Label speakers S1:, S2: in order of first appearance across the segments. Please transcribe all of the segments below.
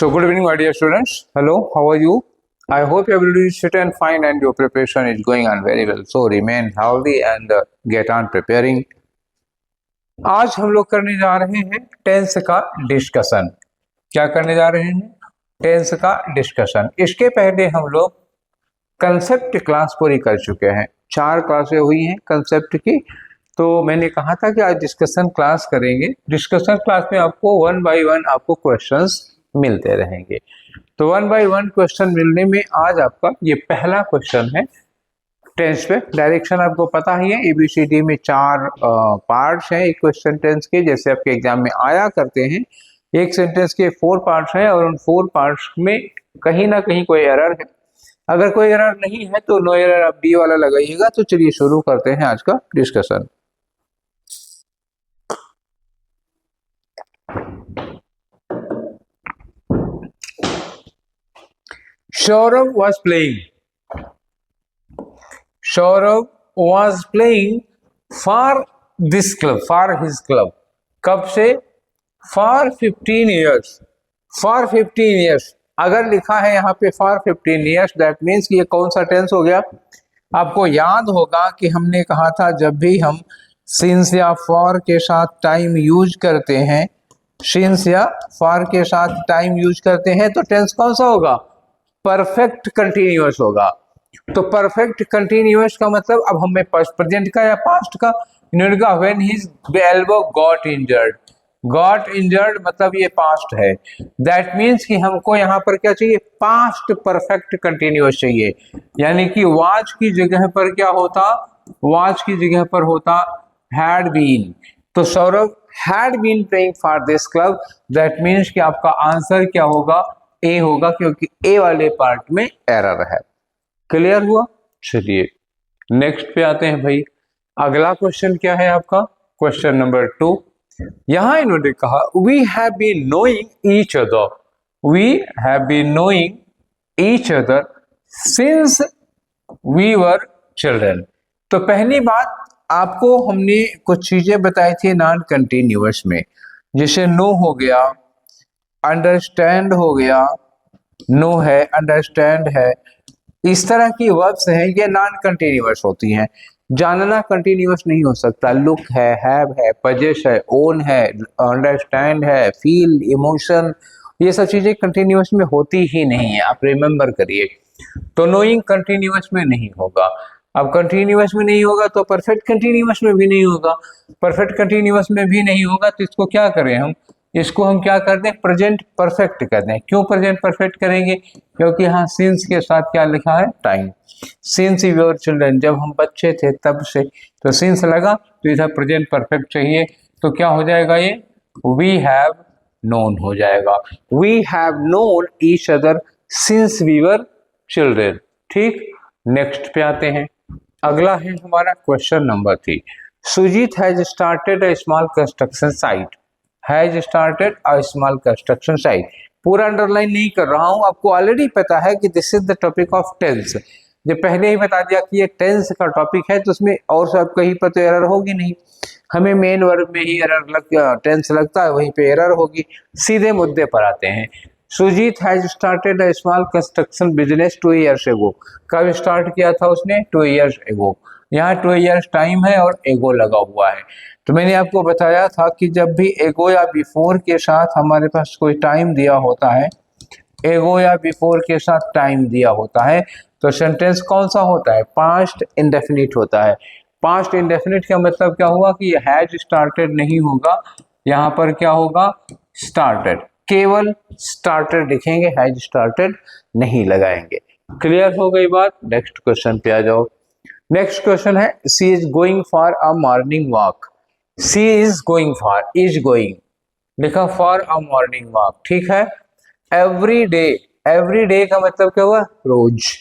S1: So good evening, my dear students. Hello, how are you? I hope everybody is fit and fine and your preparation is going on very well. So remain healthy and get on preparing. आज हम लोग करने जा रहे हैं tense का discussion. क्या करने जा रहे हैं? टेंस का डिस्कशन। इसके पहले हम लोग कंसेप्ट क्लास पूरी कर चुके हैं। 4 क्लासें हुई हैं कंसेप्ट की। तो मैंने कहा था कि आज डिस्कशन क्लास करेंगे। डिस्कशन क्लास में आपको 1 बाय 1 आपको क्वेश्चंस मिलते रहेंगे। तो 1 बाय 1 क्वेश्चन मिलने में आज आपका ये पहला क्वेश्चन है टेंस पे। डायरेक्शन आपको पता ही है, ABCD में 4 पार्ट्स हैं एक क्वेश्चन टेंस के, जैसे आपके एग्जाम में आया करते हैं। एक सेंटेंस के 4 पार्ट्स हैं और उन 4 पार्ट्स में कहीं ना कहीं कोई एरर है। अगर कोई एरर नहीं है तो नो एरर आप डी वाला लगाइएगा। तो चलिए शुरू करते हैं आज का discussion. Saurav was playing. Saurav was playing for this club, for his club. कब से? For 15 years. For 15 years. अगर लिखा है यहाँ पे for 15 years, that means कि ये कौन सा टेंस हो गया? आपको याद होगा कि हमने कहा था जब भी हम since या for के साथ टाइम यूज करते हैं, since या for के साथ टाइम यूज करते हैं तो टेंस कौन सा होगा? परफेक्ट कंटिन्यूअस होगा। तो परफेक्ट कंटिन्यूअस का मतलब अब हमें प्रेजेंट का या पास्ट का इन्होंने when his elbow got injured. Got injured मतलब ये पास्ट है। दैट मीन्स कि हमको यहाँ पर क्या चाहिए? पास्ट परफेक्ट कंटिन्यूअस चाहिए। यानी कि वाज की जगह पर क्या होता? वाज की जगह पर होता हैड बीन। तो Saurabh had been playing for this club. That means कि आपका आंसर क्या होगा? ए होगा, क्योंकि ए वाले पार्ट में एरर है। क्लियर हुआ? चलिए नेक्स्ट पे आते हैं भाई। अगला क्वेश्चन क्या है आपका? Question number 2। यहां इन्होंने कहा we have been knowing each other. We have been knowing each other since we were children. तो पहली बात आपको हमने कुछ चीजें बताई थी नॉन कंटिन्यूअस में, जैसे नो हो गया, अंडरस्टैंड हो गया, नो है, अंडरस्टैंड है। इस तरह की वर्ब्स हैं, ये नॉन कंटिन्यूअस होती हैं। जानना कंटिन्यूअस नहीं हो सकता। लुक है, हैव है, पजेस है, ओन है, अंडरस्टैंड है, फील, इमोशन, ये सब चीजें कंटिन्यूअस में होती ही नहीं है। आप रिमेंबर करिए। तो नोइंग कंटिन्यूअस में नहीं होगा। अब कंटिन्यूअस में नहीं होगा तो परफेक्ट कंटिन्यूअस में भी नहीं होगा। परफेक्ट कंटिन्यूअस में भी नहीं होगा तो इसको क्या करें हम? इसको हम क्या कर दें? प्रेजेंट परफेक्ट कर दें। क्यों प्रेजेंट परफेक्ट करेंगे? क्योंकि यहाँ सिंस के साथ क्या लिखा है? Time. Since we were children, जब हम बच्चे थे तब से, तो सिंस लगा तो इधर प्रेजेंट परफेक्ट चाहिए। तो क्या हो जाएगा? ये वी हैव नोन हो जाएगा। We have known each other since we were children. ठीक, नेक्स्ट पे आते हैं। अगला है हमारा question number 3। Sujit has started a small construction site. Has started a small construction site. पूरा अंडरलाइन नहीं कर रहा हूं, आपको ऑलरेडी पता है कि this is the topic of tense. जब पहले ही बता दिया कि ये टेंस का टॉपिक है तो उसमें और सब कहीं पर तो एरर होगी नहीं। हमें मेन वर्ब में ही एरर टेंस लगता है, वहीं पे एरर होगी। सीधे मुद्दे पर आते हैं। Sujit has started a small construction business 2 years ago। कब स्टार्ट किया था उसने? 2 years ago। यहाँ 2 years टाइम है और एगो लगा हुआ है। तो मैंने आपको बताया था कि जब भी एगो या बिफोर के साथ हमारे पास कोई टाइम दिया होता है, एगो या बिफोर के साथ टाइम दिया होता है, तो सेंटेंस कौन सा होता है? पास्ट इंडेफिनिट होता है। पास्ट इंडेफिनिट का मतलब क्या हुआ कि हैज स्टार्टेड नहीं होगा, यहाँ पर क्या होगा? स्टार्टेड। केवल स्टार्टेड लिखेंगे, हैज स्टार्टेड नहीं लगाएंगे। क्लियर हो गई बात? नेक्स्ट क्वेश्चन पे आ जाओ। नेक्स्ट क्वेश्चन है she is going for a morning walk. She is going for, is going लिखा फॉर अ मॉर्निंग वॉक। ठीक है। एवरी डे, एवरी डे का मतलब क्या हुआ? रोज।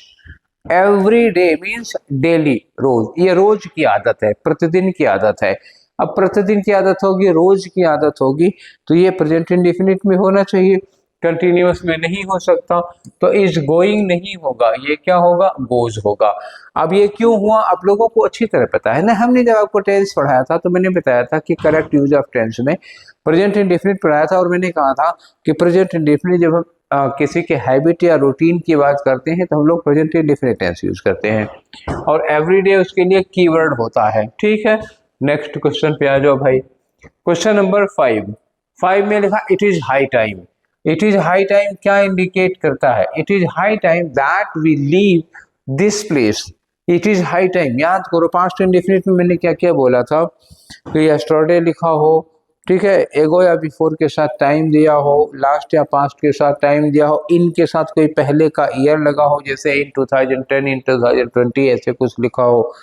S1: एवरी डे मीन्स डेली, रोज। ये रोज की आदत है, प्रतिदिन की आदत है। अब प्रतिदिन की आदत होगी, रोज की आदत होगी, तो ये प्रेजेंट इंडेफिनिट में होना चाहिए, कंटिन्यूअस में नहीं हो सकता। तो इज गोइंग नहीं होगा, ये क्या होगा? गोज होगा। अब ये क्यों हुआ? आप लोगों को अच्छी तरह पता है ना। हमने जब आपको टेंस पढ़ाया था तो मैंने बताया था कि करेक्ट यूज ऑफ टेंस में प्रेजेंट इंडेफिनिट पढ़ाया था, और मैंने कहा था कि प्रेजेंट इंडेफिनिट जब हम किसी के हैबिट या रूटीन की बात करते हैं तो हम लोग प्रेजेंट इंडेफिनिट टेंस यूज करते हैं और एवरीडे उसके लिए कीवर्ड होता है। ठीक है, नेक्स्ट क्वेश्चन पे आ जाओ भाई। क्वेश्चन नंबर 5 में लिखा it is high time. It is high time क्या इंडिकेट करता है? It is high time that we leave this place. It is high time, याद करो पास्ट इंडेफिनिट में मैंने क्या क्या बोला था कि यस्टरडे लिखा हो, ठीक है, एगो या बिफोर के साथ टाइम दिया हो, लास्ट या पास्ट के साथ टाइम दिया हो, इन के साथ कोई पहले का ईयर लगा हो जैसे इन 2010 इन 2020 ऐसे कुछ लिखा हो,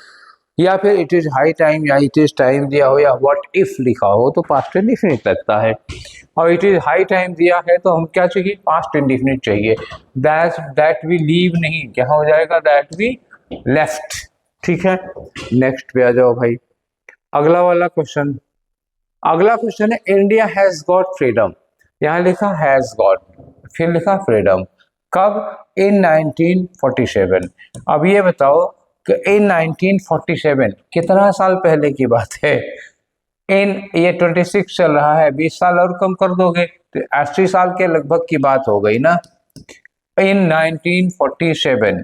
S1: या फिर इट इज हाई टाइम या इट इज टाइम दिया हो या व्हाट इफ लिखा हो तो पास्ट इंडेफिनिट लगता है। और इट इज हाई टाइम दिया है तो हम क्या चाहिए? पास्ट इंडेफिनिट चाहिए। दैट वी लीव नहीं, क्या हो जाएगा? That we left. ठीक है, नेक्स्ट पे आ जाओ भाई। अगला वाला क्वेश्चन, अगला क्वेश्चन है इंडिया हैज गॉट फ्रीडम। यहाँ लिखा हैज गॉट, फिर लिखा फ्रीडम, कब? इन 1947। अब ये बताओ कि इन 1947 कितना साल पहले की बात है? इन ये 26 चल रहा है, 20 साल और कम कर दोगे तो 80 साल के लगभग की बात हो गई ना। इन 1947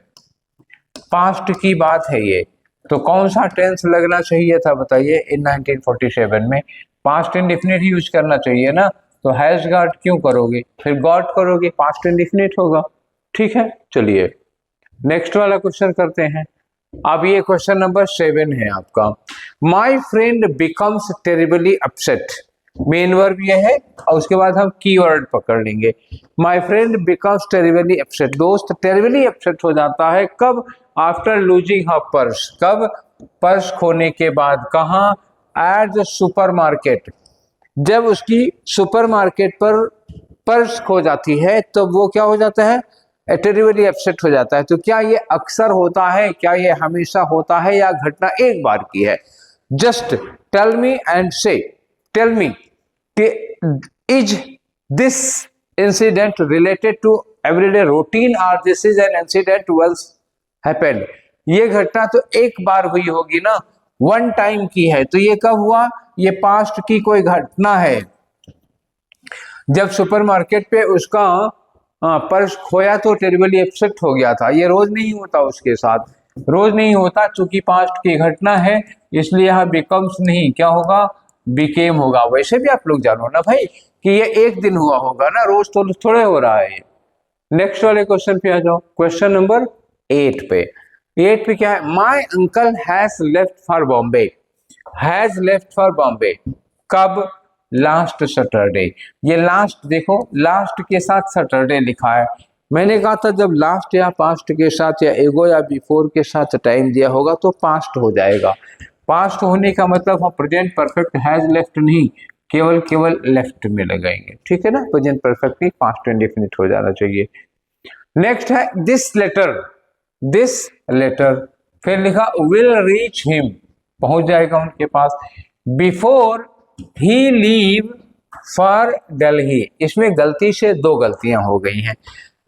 S1: पास्ट की बात है ये, तो कौन सा टेंस लगना चाहिए था बताइए? इन 1947 में पास्ट इंडेफिनिट यूज करना चाहिए ना, तो हैज गॉट क्यों करोगे? फिर गॉट करोगे, पास्ट इंडेफिनिट होगा। ठीक है, चलिए नेक्स्ट वाला क्वेश्चन करते हैं। अब ये क्वेश्चन नंबर 7 है आपका। My friend becomes terribly upset, main verb ये है और उसके बाद हम कीवर्ड पकड़ लेंगे। My friend becomes terribly upset, दोस्त टेरिबली अपसेट हो जाता है कब? आफ्टर लूजिंग हर पर्स, कब? पर्स खोने के बाद। कहाँ? एट द सुपरमार्केट, जब उसकी सुपरमार्केट पर पर्स खो जाती है तो वो क्या हो जाता है? टेरिबली अपसेट हो जाता है। तो क्या ये अक्सर होता है, क्या ये हमेशा होता है या घटना एक बार की है? Just tell me and say, tell me is this incident related to everyday routine और this is an incident once happened. ये घटना तो एक बार हुई होगी ना, वन टाइम की है, तो ये कब हुआ? ये पास्ट की कोई घटना है जब सुपरमार्केट पे उसका पर्स खोया तो टेरिबली अपसेट हो गया था। ये रोज नहीं होता उसके साथ, रोज नहीं होता, चूंकि पास्ट की घटना है इसलिए यहाँ बिकम्स नहीं, क्या होगा? बिकेम होगा। वैसे भी आप लोग जानो ना भाई कि ये एक दिन हुआ होगा ना, रोज तो थोड़े हो रहा है। नेक्स्ट वाले क्वेश्चन पे आ जाओ, क्वेश्चन नंबर 8 पे। 8 पे क्या है? My uncle has left for Bombay. Has left for Bombay कब? Last Saturday. ये लास्ट देखो, लास्ट के साथ सैटरडे लिखा है। मैंने कहा था जब लास्ट या पास्ट के साथ या एगो या बिफोर के साथ टाइम दिया होगा तो पास्ट हो जाएगा। पास्ट होने का मतलब हम प्रेजेंट परफेक्ट हैज लेफ्ट नहीं, केवल लेफ्ट में लगाएंगे। ठीक है ना, प्रेजेंट परफेक्ट ही पास्ट इंडेफिनिट हो जाना चाहिए। नेक्स्ट है दिस लेटर, दिस लेटर, फिर लिखा विल रीच हिम, पहुंच जाएगा उनके पास। Before he leave for Delhi, इसमें गलती से दो गलतियां हो गई हैं।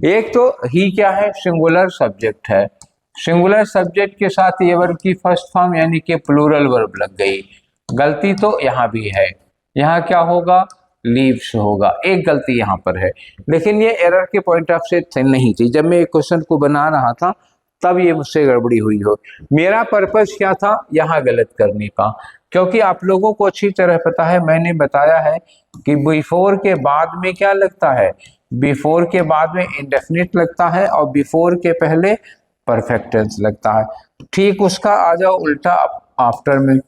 S1: एक तो ही क्या है? सिंगुलर सब्जेक्ट है, सिंगुलर सब्जेक्ट के साथ ये वर्ब की फर्स्ट फॉर्म यानी कि प्लूरल वर्ब लग गई। गलती तो यहाँ भी है, यहाँ क्या होगा? लीव्स होगा। एक गलती यहाँ पर है, लेकिन ये एरर के पॉइंट ऑफ से नहीं थी। जब मैं क्वेश्चन को बना रहा था तब ये मुझसे गड़बड़ी हुई हो। मेरा पर्पस क्या था? यहाँ गलत करने का, क्योंकि आप लोगों को अच्छी तरह पता है, मैंने बताया है कि बिफोर के बाद में क्या लगता है? बिफोर के बाद में इंडेफिनिट लगता है और बिफोर के पहले परफेक्ट टेंस लगता है। ठीक उसका आ जाओ उल्टा आफ्टर में।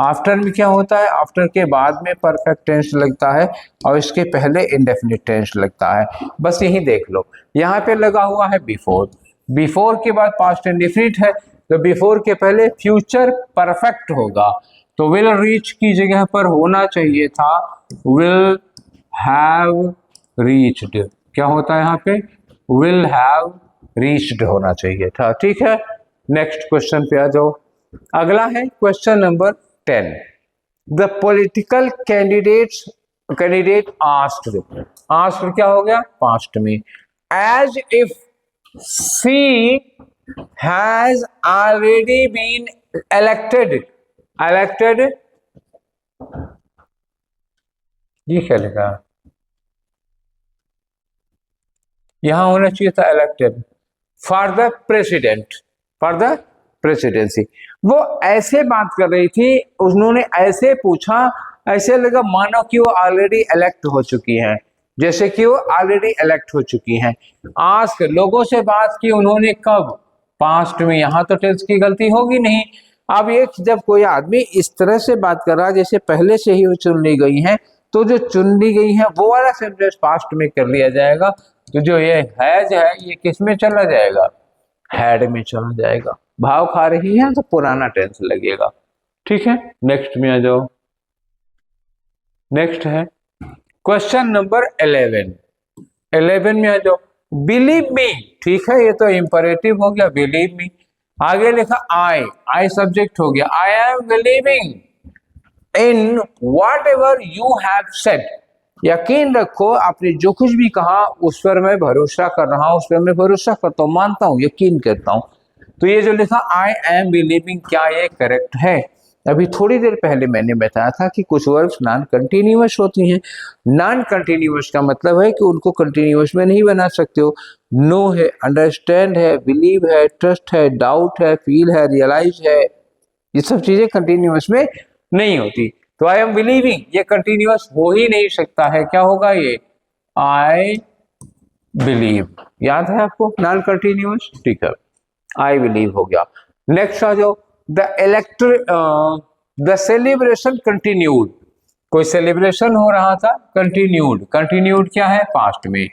S1: आफ्टर में क्या होता है? आफ्टर के बाद में परफेक्ट टेंस लगता है और इसके पहले इंडेफिनिट टेंस लगता है। बस यही देख लो, यहाँ पे लगा हुआ है बिफोर, बिफोर के बाद पास्ट इंडेफिनिट है तो बिफोर के पहले फ्यूचर परफेक्ट होगा, तो विल रीच की जगह पर होना चाहिए था विल हैव रीच्ड। क्या होता है यहाँ पे? विल हैव रीच्ड होना चाहिए था। ठीक है, नेक्स्ट क्वेश्चन पे आ जाओ। अगला है question number 10। The political candidate asked, asked क्या हो गया? पास्ट में। As if she has already been elected, elected ये क्या लिखा? यहां होना चाहिए था elected for the president, for the presidency. वो ऐसे बात कर रही थी, उन्होंने ऐसे पूछा, ऐसे लगा मानो कि वो ऑलरेडी इलेक्ट हो चुकी हैं, जैसे कि वो ऑलरेडी इलेक्ट हो चुकी हैं। आस्क, लोगों से बात की उन्होंने कब, पास्ट में। यहां तो टेंस की गलती होगी नहीं। अब एक जब कोई आदमी इस तरह से बात कर रहा है जैसे पहले से ही वो चुन ली गई है, तो जो चुन ली गई है वो वाला सेंटेंस पास्ट में कर लिया जाएगा। तो जो ये हैज है ये किस में चला जाएगा, हैड में चला जाएगा। भाव खा रही है तो पुराना टेंस लगेगा। ठीक है, नेक्स्ट में आ जाओ। नेक्स्ट है क्वेश्चन नंबर 11। 11 में आ जाओ। बिलीव मी, ठीक है, ये तो इंपरेटिव हो गया, बिलीव मी। आगे लिखा आई सब्जेक्ट हो गया। I am believing in what ever you have said. यकीन रखो आपने जो कुछ भी कहा उस पर मैं भरोसा कर रहा हूं, उस पर मैं भरोसा करता हूं, मानता हूं, यकीन करता हूं। तो ये जो लिखा आई एम बिलीविंग, क्या ये करेक्ट है? अभी थोड़ी देर पहले मैंने बताया था कि कुछ वर्ब्स नॉन कंटिन्यूअस होती हैं। नॉन कंटिन्यूअस का मतलब है कि उनको कंटिन्यूअस में नहीं बना सकते हो। नो है, अंडरस्टैंड है, बिलीव है, ट्रस्ट है, डाउट है, फील है, रियलाइज है, ये सब चीजें कंटिन्यूअस में नहीं होती। तो आई एम बिलीविंग ये कंटिन्यूअस हो ही नहीं सकता है। क्या होगा ये, आई बिलीव। याद है आपको नॉन कंटिन्यूअस? ठीक है, आई बिलीव हो गया। नेक्स्ट आ जाओ। The celebration continued. कोई सेलिब्रेशन हो रहा था, कंटिन्यूड। कंटिन्यूड क्या है, पास्ट में।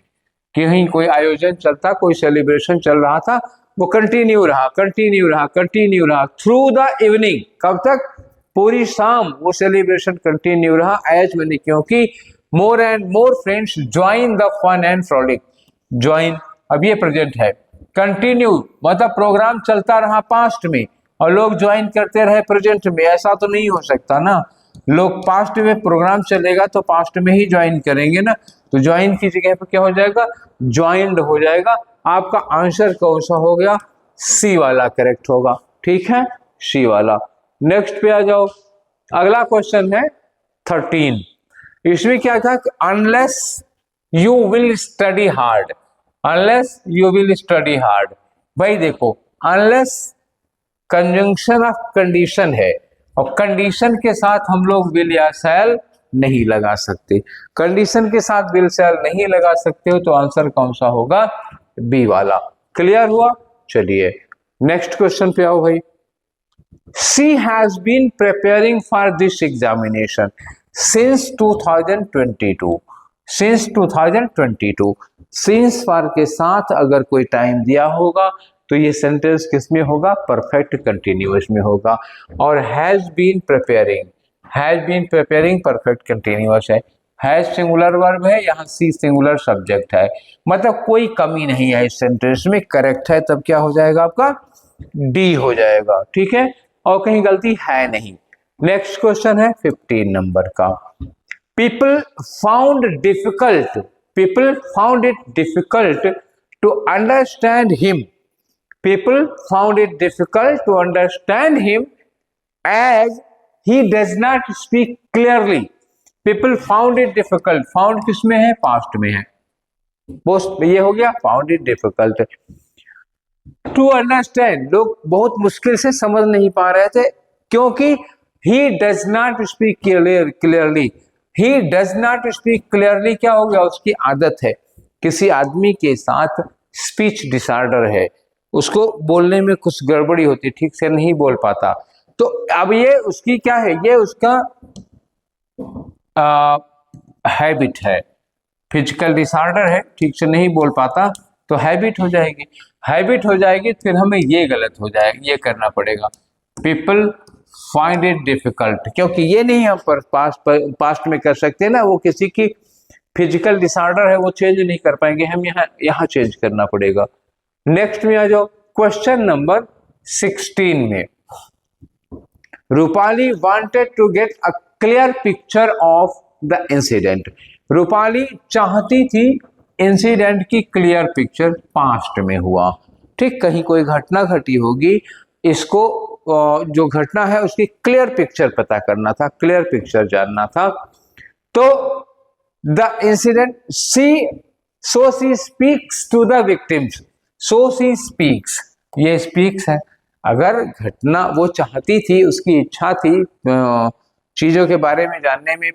S1: कहीं कोई आयोजन चलता, कोई सेलिब्रेशन चल रहा था, वो कंटिन्यू रहा, कंटिन्यू रहा, कंटिन्यू रहा थ्रू द इवनिंग। कब तक, पूरी शाम वो सेलिब्रेशन कंटिन्यू रहा। एज मैंने, क्योंकि more and more friends join the fun and frolic. Join अब ये प्रेजेंट है, कंटिन्यू मतलब प्रोग्राम चलता रहा पास्ट में और लोग ज्वाइन करते रहे प्रेजेंट में। ऐसा तो नहीं हो सकता ना, लोग पास्ट में प्रोग्राम चलेगा तो पास्ट में ही ज्वाइन करेंगे ना। तो ज्वाइन की जगह पर क्या हो जाएगा, ज्वाइंड हो जाएगा। आपका आंसर कौन सा हो गया, सी वाला करेक्ट होगा। ठीक है, सी वाला। नेक्स्ट पे आ जाओ। अगला क्वेश्चन है 13। इसमें क्या था, unless you will study hard. Unless you will study hard. भाई देखो, अनलेस कंजंक्शन ऑफ कंडीशन है और कंडीशन के साथ हम लोग विल या शैल नहीं लगा सकते। कंडीशन के साथ विल शैल नहीं लगा सकते हो तो आंसर कौन सा होगा, बी वाला। क्लियर हुआ? चलिए नेक्स्ट क्वेश्चन पे आओ भाई। She has been preparing for this examination since 2022. Since 2022. Since for के साथ अगर कोई टाइम दिया होगा तो ये सेंटेंस किस में होगा, परफेक्ट कंटिन्यूअस में होगा। और has been preparing, has been preparing perfect continuous है। हैज सिंगुलर वर्ब है, यहाँ सी सिंगुलर सब्जेक्ट है, मतलब कोई कमी नहीं है इस सेंटेंस में, करेक्ट है। तब क्या हो जाएगा आपका, डी हो जाएगा। ठीक है, और कहीं गलती है नहीं। नेक्स्ट क्वेश्चन है 15 नंबर का। People found difficult, people found it difficult to understand him. People found it difficult to understand him as he does not speak clearly. People found it difficult, found किसमें है, past में है। ये हो गया found it difficult to understand. लोग बहुत मुश्किल से समझ नहीं पा रहे थे क्योंकि ही does not speak clearly. He does not speak clearly क्या हो गया, उसकी आदत है। किसी आदमी के साथ स्पीच डिसऑर्डर है, उसको बोलने में कुछ गड़बड़ी होती है, ठीक से नहीं बोल पाता। तो अब ये उसकी क्या है, ये उसका हैबिट है, फिजिकल डिसऑर्डर है, ठीक से नहीं बोल पाता तो हैबिट हो जाएगी। हैबिट हो जाएगी फिर हमें ये गलत हो जाएगा, ये करना पड़ेगा। पीपल फाइंड इट डिफिकल्ट, क्योंकि ये नहीं हम पास्ट में कर सकते ना, वो किसी की फिजिकल डिसऑर्डर है, वो चेंज नहीं कर पाएंगे, हम यहाँ चेंज करना पड़ेगा। नेक्स्ट में आ जाओ क्वेश्चन नंबर 16 में। Rupali wanted to get a clear picture of the incident. Rupali चाहती थी इंसिडेंट की क्लियर पिक्चर, पास्ट में हुआ। ठीक, कहीं कोई घटना घटी होगी, इसको जो घटना है उसकी क्लियर पिक्चर पता करना था, क्लियर पिक्चर जानना था। तो the incident, she so she speaks to the victims, so she speaks, ये स्पीक्स है। अगर घटना वो चाहती थी, उसकी इच्छा थी चीजों के बारे में जानने में,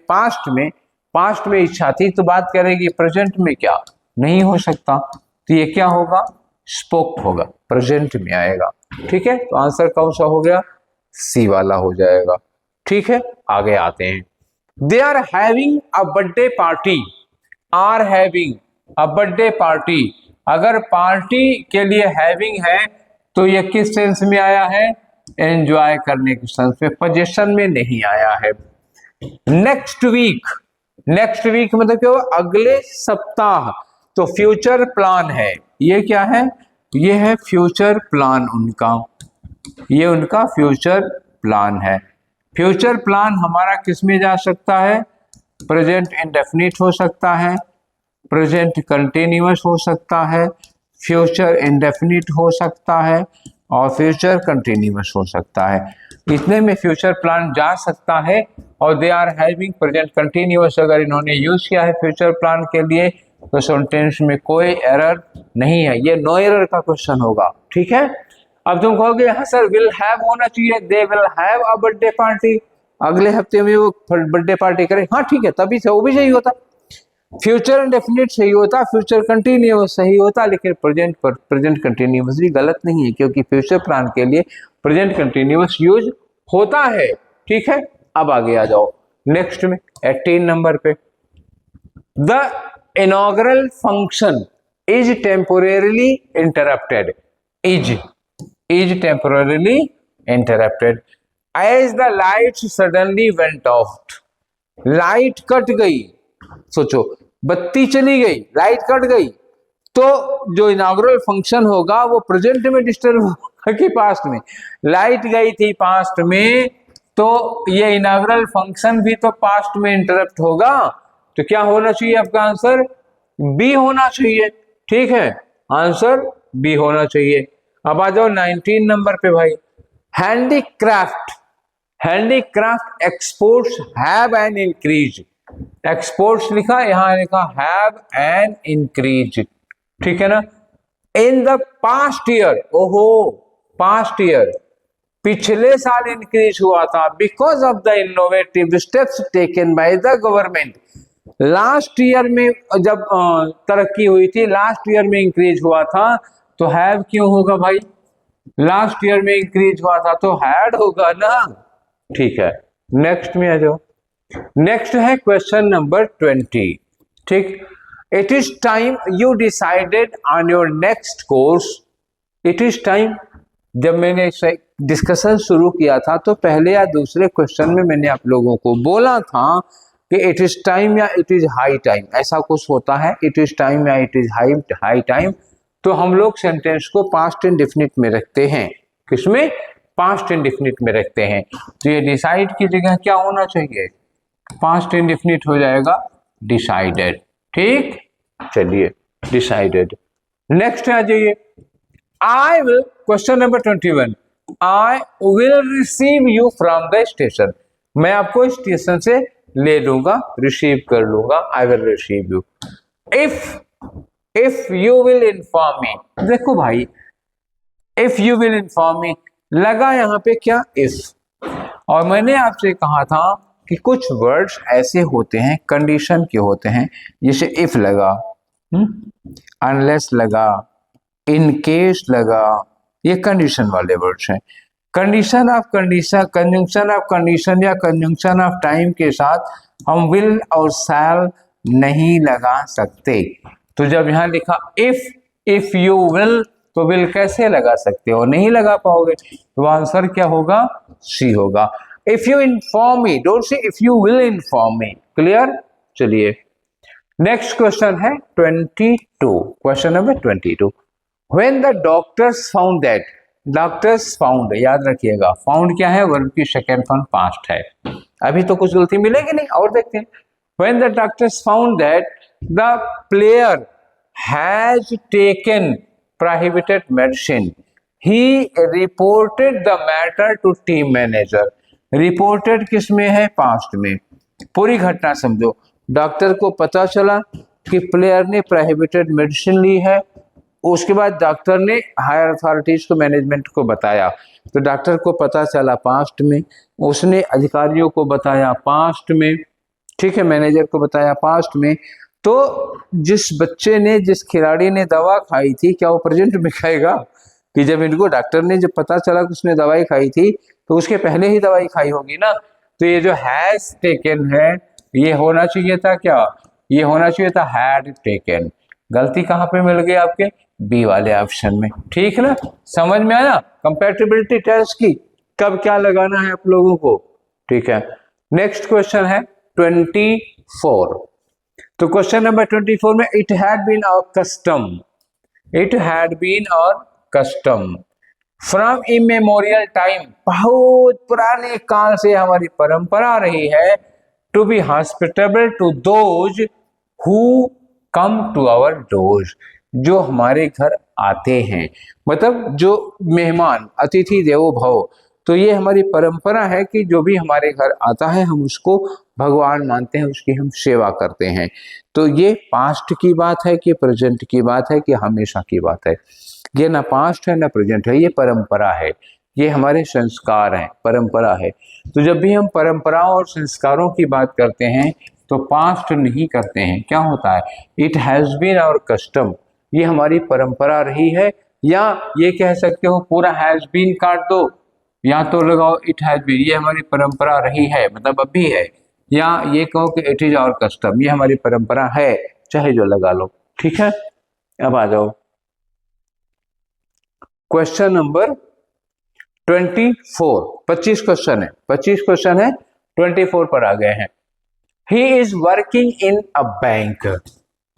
S1: पास्ट में इच्छा थी, तो बात करेगी। प्रेजेंट में क्या नहीं हो सकता, तो ये क्या होगा, स्पोक होगा, प्रेजेंट में आएगा। ठीक है, तो आंसर कौन सा हो गया, सी वाला हो जाएगा। ठीक है, आगे आते हैं। They are having a birthday party, are having a birthday party. अगर पार्टी के लिए हैविंग है तो ये किस सेंस में आया है, एंजॉय करने के सेंस में, पोजीशन में नहीं आया है। नेक्स्ट वीक, नेक्स्ट वीक मतलब क्या हुआ, अगले सप्ताह, तो फ्यूचर प्लान है। ये क्या है, ये है फ्यूचर प्लान उनका, ये उनका फ्यूचर प्लान है। फ्यूचर प्लान हमारा किस में जा सकता है, प्रेजेंट इंडेफिनिट हो सकता है, प्रेजेंट कंटिन्यूअस हो सकता है, फ्यूचर इंडेफिनिट हो सकता है, और फ्यूचर कंटिन्यूअस हो सकता है। इतने में फ्यूचर प्लान जा सकता है। और they are having present continuous अगर इन्होंने यूज किया है फ्यूचर प्लान के लिए, तो सेंटेंस में कोई एरर नहीं है, ये नो एरर का क्वेश्चन होगा। ठीक है, अब तुम कहोगे हाँ सर विल हैव होना चाहिए, they will have a birthday party, अगले हफ्ते में वो बर्थडे पार्टी करे, हाँ ठीक है, तभी से वो भी सही होता। फ्यूचर इंडेफिनिट सही होता, फ्यूचर कंटिन्यूअस सही होता, लेकिन प्रेजेंट कंटिन्यूअस भी गलत नहीं है, क्योंकि फ्यूचर प्लान के लिए प्रेजेंट कंटिन्यूअस यूज होता है। ठीक है, अब आगे आ जाओ नेक्स्ट में 18 नंबर पे। The inaugural function is temporarily interrupted, is temporarily interrupted as the light suddenly went off. Light cut गई, सोचो बत्ती चली गई, लाइट कट गई, तो जो इनॉग्रल फंक्शन होगा वो प्रेजेंट में डिस्टर्ब होगा कि पास्ट में। लाइट गई थी पास्ट में, तो ये इनॉग्रल फंक्शन भी तो पास्ट में इंटरप्ट होगा। तो क्या होना चाहिए आपका आंसर, बी होना चाहिए। ठीक है, आंसर बी होना चाहिए। अब आ जाओ 19 नंबर पे भाई। Handicraft, handicraft exports have an increase, exports लिखा, यहां लिखा हैव एन इंक्रीज। ठीक है ना, इन द पास्ट ईयर, ओहो पास्ट ईयर, पिछले साल इंक्रीज हुआ था, because of the innovative steps taken by the government. Last year में जब तरक्की हुई थी, लास्ट ईयर में इंक्रीज हुआ था, तो हैव क्यों होगा भाई, लास्ट ईयर में इंक्रीज हुआ था तो हैड होगा ना। ठीक है, नेक्स्ट में आ जाओ। नेक्स्ट है क्वेश्चन नंबर 20। ठीक, it is time you decided on your next course. It is time, जब मैंने डिस्कशन शुरू किया था तो पहले या दूसरे क्वेश्चन में मैंने आप लोगों को बोला था कि इट इज टाइम या इट इज हाई टाइम, ऐसा कुछ होता है, इट इज टाइम या इट इज हाई टाइम। तो हम लोग सेंटेंस को पास्ट इंडेफिनिट में रखते हैं, किसमें, पास्ट इंडेफिनिट में रखते हैं। तो ये डिसाइड की जगह क्या होना चाहिए, पास्ट इंडेफिनिट हो जाएगा डिसाइडेड। ठीक, चलिए डिसाइडेड। नेक्स्ट आ जाइए, I will, question number 21, I will receive you from the station. मैं आपको स्टेशन से ले लूंगा, रिसीव कर लूंगा, I will receive you. If you will inform me, देखो भाई if you will inform me लगा यहाँ पे क्या, इफ। और मैंने आपसे कहा था कि कुछ वर्ड्स ऐसे होते हैं कंडीशन के होते हैं, जैसे इफ लगा, अनलेस लगा, इन केस लगा, ये कंडीशन वाले वर्ड्स हैं। Condition of condition, conjunction of condition या कंजंक्शन ऑफ टाइम के साथ हम विल और शैल नहीं लगा सकते। तो जब यहाँ लिखा इफ यू विल, तो विल कैसे लगा सकते हो, नहीं लगा पाओगे, तो आंसर क्या होगा, सी होगा। If you inform me, don't say if you will inform me. Clear, चलिए नेक्स्ट क्वेश्चन है 22, question number 22। When the doctors found that, doctors found, याद रखिएगा फाउंड क्या है, वर्ब की सेकेंड फॉर्म पास्ट है। अभी तो कुछ गलती मिलेगी नहीं, और देखते हैं। When the doctors found that the player has taken prohibited medicine, he reported the matter to team manager। Reported किस में है, पास्ट में। पूरी घटना समझो, डॉक्टर को पता चला कि प्लेयर ने प्रोहिबिटेड मेडिसिन ली है, उसके बाद डॉक्टर ने हायर अथॉरिटीज को, मैनेजमेंट को बताया, तो डॉक्टर को पता चला पास्ट में, उसने अधिकारियों को बताया पास्ट में, ठीक है, मैनेजर को बताया पास्ट में। तो जिस बच्चे ने, जिस खिलाड़ी ने दवा खाई थी, क्या वो प्रेजेंट में खाएगा? कि जब इनको डॉक्टर ने जब पता चला कि उसने दवाई खाई थी तो उसके पहले ही दवाई खाई होगी ना। तो ये जो हैज टेकन है, ये होना चाहिए था क्या? ये होना चाहिए था हैड टेकन। गलती कहाँ पे मिल गई आपके? बी वाले ऑप्शन में। ठीक है ना, समझ में आया कंपैटिबिलिटी टेस्ट की कब क्या लगाना है आप लोगों को। ठीक है, नेक्स्ट क्वेश्चन है 24। तो क्वेश्चन नंबर 24 में it had been our custom, it had been our custom from immemorial time, बहुत पुराने काल से हमारी परंपरा रही है, to be hospitable to those who come to our doors, जो हमारे घर आते हैं, मतलब जो मेहमान, अतिथि देवो भव। तो ये हमारी परंपरा है कि जो भी हमारे घर आता है हम उसको भगवान मानते हैं, उसकी हम सेवा करते हैं। तो ये पास्ट की बात है कि प्रेजेंट की बात है कि हमेशा की बात है? ये ना पास्ट है ना प्रेजेंट है, ये परंपरा है, ये हमारे संस्कार हैं, परंपरा है। तो जब भी हम परंपराओं और संस्कारों की बात करते हैं तो पास्ट नहीं करते हैं। क्या होता है? It has been our custom, ये हमारी परंपरा रही है, या ये कह सकते हो पूरा हैज बीन काट दो, या तो लगाओ इट हैज बीन, ये हमारी परंपरा रही है मतलब अभी है, या ये कहो कि इट इज आवर कस्टम, ये हमारी परंपरा है, चाहे जो लगा लो। ठीक है, अब आ जाओ क्वेश्चन नंबर 24। 25 क्वेश्चन है, 25 क्वेश्चन है, 24 पर आ गए हैं। He is working in a bank,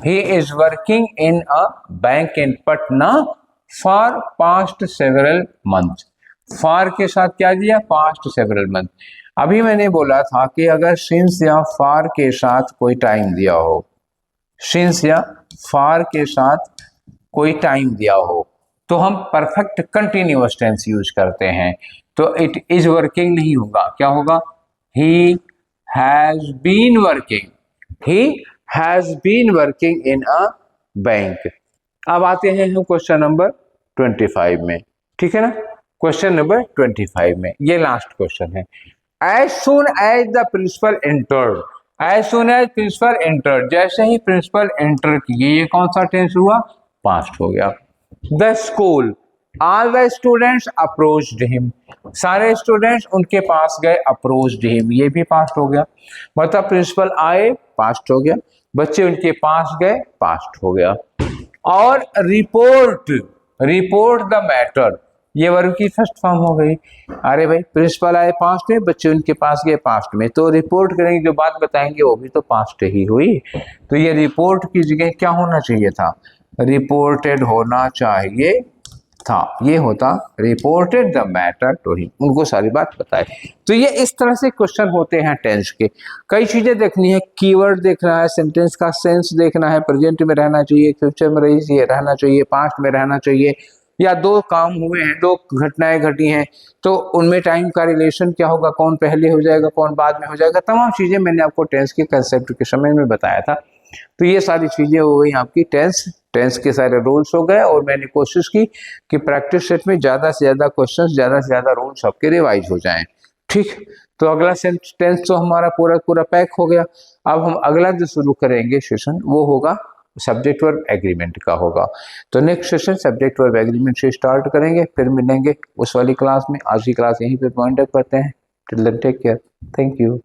S1: he is working in a bank in Patna for past several months। for के साथ क्या दिया? past several months। अभी मैंने बोला था कि अगर since या for के साथ कोई टाइम दिया हो, since या for के साथ कोई टाइम दिया हो तो हम परफेक्ट कंटिन्यूअस टेंस यूज करते हैं। तो इट इज वर्किंग नहीं होगा, क्या होगा? he has been working, he has been working in a bank। अब आते हैं हम क्वेश्चन नंबर 25 में। ठीक है ना, क्वेश्चन नंबर 25 में ये लास्ट क्वेश्चन है। As soon as the principal entered, as soon as principal entered, जैसे ही प्रिंसिपल एंटर किए, ये कौन सा टेंस हुआ? पास्ट हो गया। The school, all the students approached him, सारे स्टूडेंट्स उनके पास गए, अप्रोच्ड हिम, ये भी पास्ट हो गया। मतलब प्रिंसिपल आए, पास्ट हो गया, बच्चे उनके पास गए, पास्ट हो गया। और रिपोर्ट, रिपोर्ट द मैटर, ये वर्ब की फर्स्ट फॉर्म हो गई। अरे भाई प्रिंसिपल आए पास्ट में, बच्चे उनके पास गए पास्ट में, तो रिपोर्ट करेंगे, जो बात बताएंगे वो भी तो पास्ट ही हुई। तो ये रिपोर्ट की जगह क्या होना चाहिए था? रिपोर्टेड होना चाहिए था, ये होता reported the matter to him, उनको सारी बात बताए। तो ये इस तरह से क्वेश्चन होते हैं टेंस के। कई चीजें देखनी है, कीवर्ड देखना है, सेंटेंस का सेंस देखना है, प्रेजेंट में रहना चाहिए, फ्यूचर में रहना चाहिए, पास्ट में रहना चाहिए, या दो काम हुए हैं, दो घटनाएं घटी हैं तो उनमें टाइम का रिलेशन क्या होगा, कौन पहले हो जाएगा कौन बाद में हो जाएगा, तमाम चीजें मैंने आपको टेंस के कंसेप्ट के समय में बताया था। तो ये सारी चीजें हो गई आपकी टेंस के सारे रूल्स हो गए, और मैंने कोशिश की कि प्रैक्टिस सेट में ज्यादा से ज्यादा क्वेश्चंस, ज्यादा से ज्यादा रूल्स आपके रिवाइज हो जाएं। ठीक, तो अगला टेंस तो हमारा पूरा पैक हो गया। अब हम अगला जो शुरू करेंगे सेशन वो होगा सब्जेक्ट वर्ब एग्रीमेंट का होगा। तो next session subject verb agreement से स्टार्ट करेंगे, फिर मिलेंगे उस वाली क्लास में। आज की क्लास यहीं पे पॉइंट अप करते हैं। Till then take care, thank you.